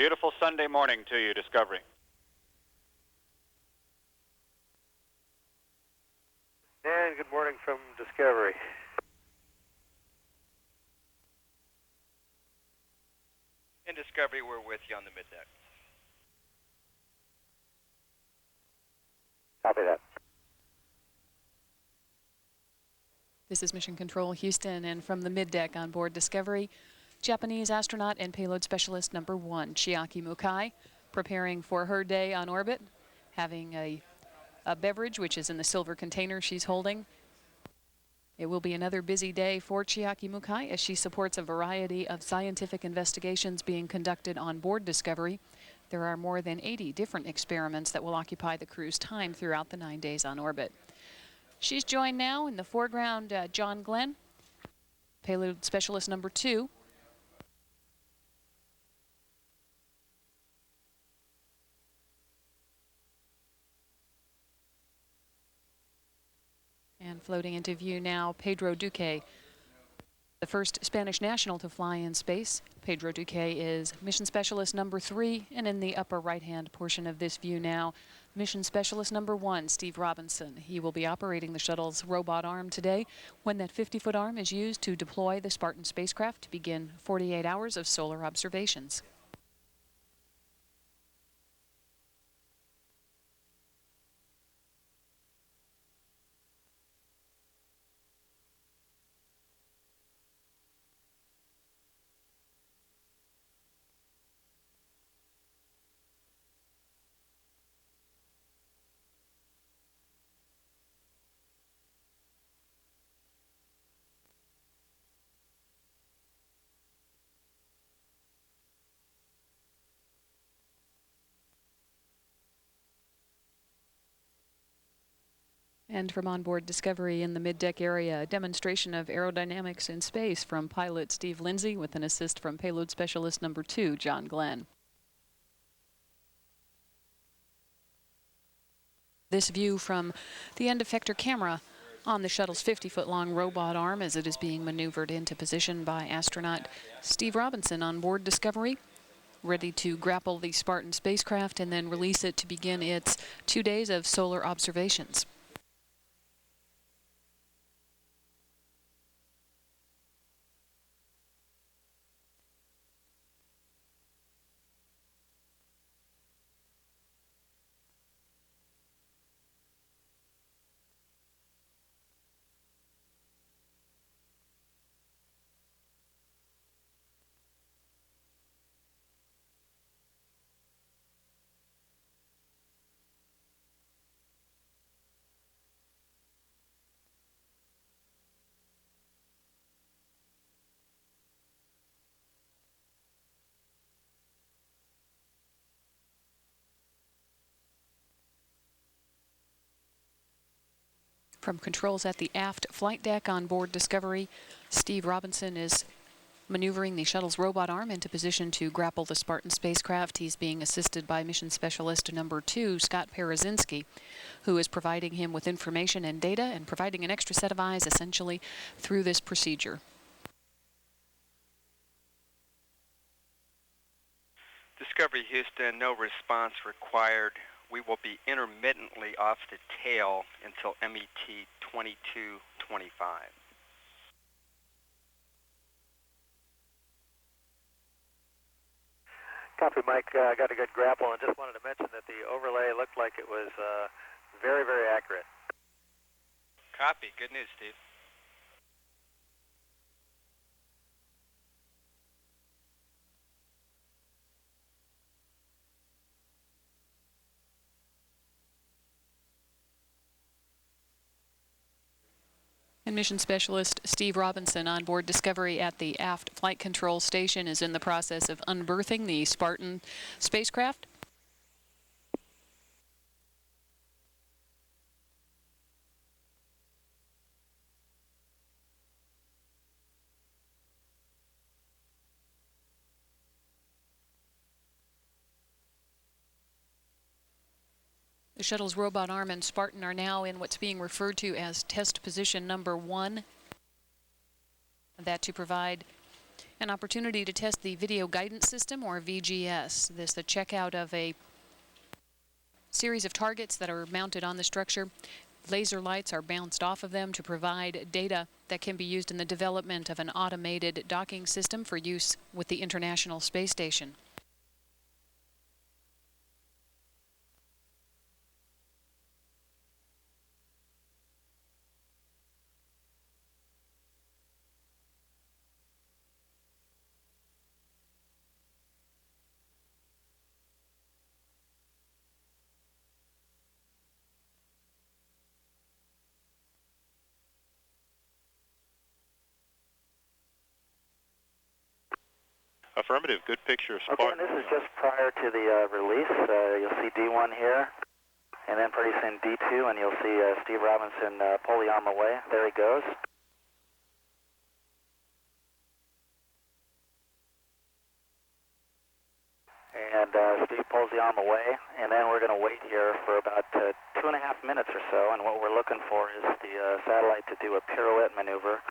Beautiful Sunday morning to you, Discovery. And good morning from Discovery. In Discovery, we're with you on the middeck. Copy that. This is Mission Control Houston, and from the middeck on board Discovery, Japanese astronaut and payload specialist number 1, Chiaki Mukai, preparing for her day on orbit, having a beverage, which is in the silver container she's holding. It will be another busy day for Chiaki Mukai as she supports a variety of scientific investigations being conducted on board Discovery. There are more than 80 different experiments that will occupy the crew's time throughout the 9 days on orbit. She's joined now in the foreground, John Glenn, payload specialist number 2. And floating into view now, Pedro Duque, the first Spanish national to fly in space. Pedro Duque is mission specialist number 3, and in the upper right-hand portion of this view now, mission specialist number 1, Steve Robinson. He will be operating the shuttle's robot arm today when that 50-foot arm is used to deploy the Spartan spacecraft to begin 48 hours of solar observations. And from onboard Discovery in the middeck area, a demonstration of aerodynamics in space from pilot Steve Lindsay with an assist from payload specialist number 2, John Glenn. This view from the end effector camera on the shuttle's 50-foot-long robot arm as it is being maneuvered into position by astronaut Steve Robinson on board Discovery, ready to grapple the Spartan spacecraft and then release it to begin its 2 days of solar observations. From controls at the aft flight deck on board Discovery, Steve Robinson is maneuvering the shuttle's robot arm into position to grapple the Spartan spacecraft. He's being assisted by mission specialist number 2, Scott Parazinski, who is providing him with information and data and providing an extra set of eyes essentially through this procedure. Discovery Houston, no response required. We will be intermittently off the tail until MET 2225. Copy, Mike. I got a good grapple and just wanted to mention that the overlay looked like it was very, very accurate. Copy. Good news, Steve. And mission specialist Steve Robinson on board Discovery at the aft flight control station is in the process of unberthing the Spartan spacecraft. The shuttle's robot arm and Spartan are now in what's being referred to as test position number 1. That to provide An opportunity to test the Video Guidance System, or VGS. This is the checkout of a series of targets that are mounted on the structure. Laser lights are bounced off of them to provide data that can be used in the development of an automated docking system for use with the International Space Station. Affirmative. Good picture of Okay, and Spartan. this is just prior to the release. You'll see D1 here, and then pretty soon D2, and you'll see Steve Robinson pull the arm away. There he goes. And Steve pulls the arm away, and then we're going to wait here for about 2.5 minutes or so, and what we're looking for is the satellite to do a pirouette maneuver.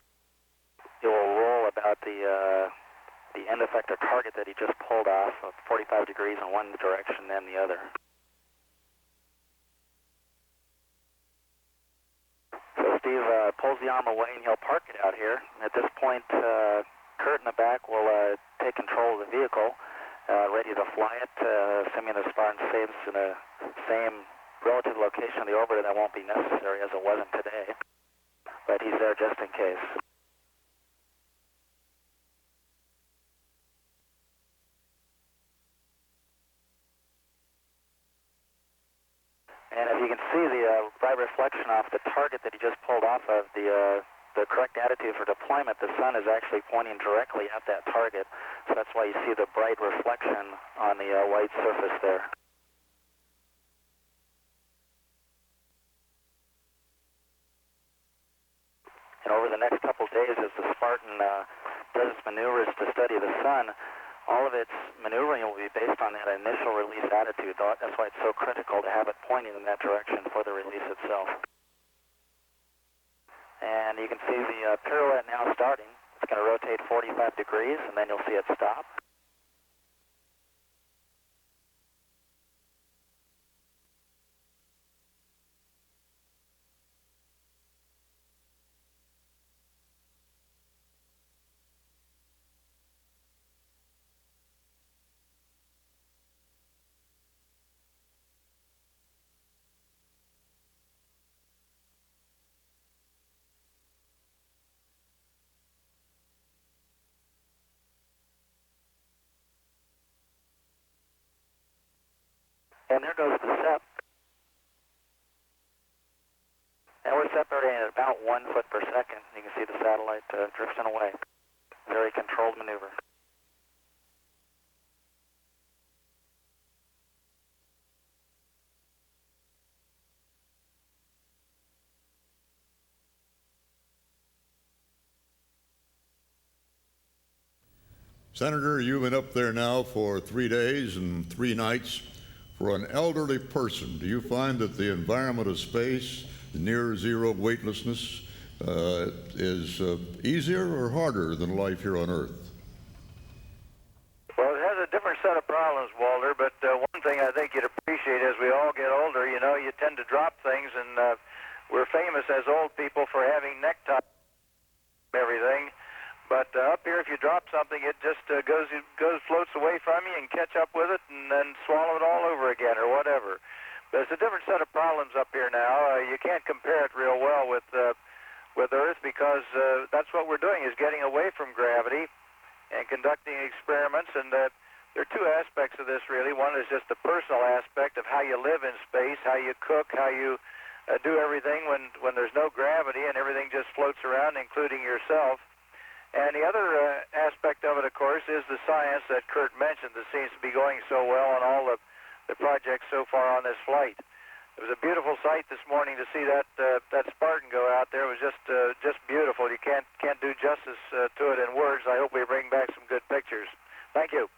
It will roll about the end effector target that he just pulled off of 45 degrees in one direction and the other. So Steve pulls the arm away and he'll park it out here. At this point, Kurt in the back will take control of the vehicle, ready to fly it, assuming the Spartan stays in the same relative location of the orbiter. That won't be necessary as it wasn't today, but he's there just in case. And if you can see the bright reflection off the target that he just pulled off of, the correct attitude for deployment, the sun is actually pointing directly at that target. So that's why you see the bright reflection on the white surface there. And over the next couple of days, as the Spartan does its maneuvers to study the sun, all of its maneuvering will be based on that initial release attitude. That's why it's so critical to have it pointing in that direction for the release itself. And you can see the pirouette now starting. It's going to rotate 45 degrees, and then you'll see it stop. And there goes the SEP. And we're separating at about 1 foot per second. You can see the satellite drifting away. Very controlled maneuver. Senator, you've been up there now for 3 days and 3 nights. For an elderly person, do you find that the environment of space, near zero weightlessness, is easier or harder than life here on Earth? Well, it has a different set of problems, Walter, but one thing I think you'd appreciate as we all get older, you know, you tend to drop things, and we're famous as old people for having neckties and everything. But up here, if you drop something, it just floats away from you and catch up with it and then swallow it all over again or whatever. But it's a different set of problems up here now. You can't compare it real well with Earth because that's what we're doing is getting away from gravity and conducting experiments. And there are two aspects of this, really. One is just the personal aspect of how you live in space, how you cook, how you do everything when there's no gravity and everything just floats around, including yourself. And the other aspect of it, of course, is the science that Kurt mentioned that seems to be going so well on all the projects so far on this flight. It was a beautiful sight this morning to see that Spartan go out there. It was just beautiful. You can't do justice to it in words. I hope we bring back some good pictures. Thank you.